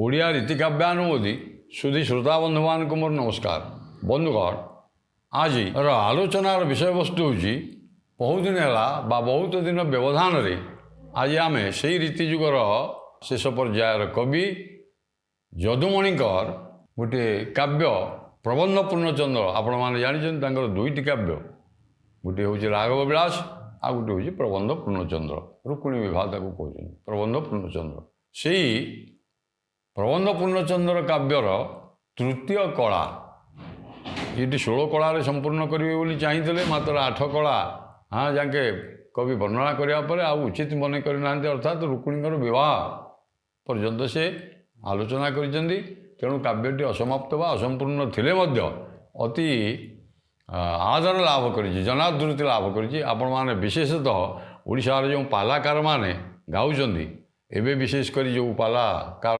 ଓଡ଼ିଆ ରୀତିକାବ୍ୟାନୁମୋଦି ସୁଧୀ ଶ୍ରୋତାବନ୍ଧୁମାନଙ୍କୁ ମୋର ନମସ୍କାର। ବନ୍ଧୁଗଣ, ଆଜିର ଆଲୋଚନାର ବିଷୟବସ୍ତୁ ହେଉଛି ବହୁଦିନ ହେଲା ବା ବହୁତ ଦିନ ବ୍ୟବଧାନରେ ଆଜି ଆମେ ସେହି ରୀତି ଯୁଗର ଶେଷ ପର୍ଯ୍ୟାୟର କବି ଯଦୁମଣିଙ୍କର ଗୋଟିଏ କାବ୍ୟ ପ୍ରବନ୍ଧ ପୂର୍ଣ୍ଣଚନ୍ଦ୍ର। ଆପଣମାନେ ଜାଣିଛନ୍ତି ତାଙ୍କର ଦୁଇଟି କାବ୍ୟ, ଗୋଟିଏ ହେଉଛି ରାଘବ ବିଳାସ ଆଉ ଗୋଟିଏ ହେଉଛି ପ୍ରବନ୍ଧ ପୂର୍ଣ୍ଣଚନ୍ଦ୍ର। ରୁକ୍ମିଣୀ ବିବାହ ତାକୁ କହୁଛନ୍ତି, ପ୍ରବନ୍ଧ ପୂର୍ଣ୍ଣଚନ୍ଦ୍ର। ସେଇ ପ୍ରବନ୍ଧ ପୂର୍ଣ୍ଣଚନ୍ଦ୍ର କାବ୍ୟର ତୃତୀୟ କଳା, ଏଠି 16 କଳାରେ ସମ୍ପୂର୍ଣ୍ଣ କରିବେ ବୋଲି ଚାହିଁଥିଲେ, ମାତ୍ର 8 କଳା ଯାକେ କବି ବର୍ଣ୍ଣନା କରିବା ପରେ ଆଉ ଉଚିତ ମନେ କରିନାହାନ୍ତି, ଅର୍ଥାତ୍ ରୁକ୍ମିଣୀଙ୍କର ବିବାହ ପର୍ଯ୍ୟନ୍ତ ସେ ଆଲୋଚନା କରିଛନ୍ତି। ତେଣୁ କାବ୍ୟଟି ଅସମାପ୍ତ ବା ଅସମ୍ପୂର୍ଣ୍ଣ ଥିଲେ ମଧ୍ୟ ଅତି ଆଦର ଲାଭ କରିଛି, ଜନାଦୃତି ଲାଭ କରିଛି। ଆପଣମାନେ ବିଶେଷତଃ ଓଡ଼ିଶାର ଯେଉଁ ପାଲାକାରମାନେ ଗାଉଛନ୍ତି, ଏବେ ବିଶେଷ କରି ଯେଉଁ ପାଲାକାର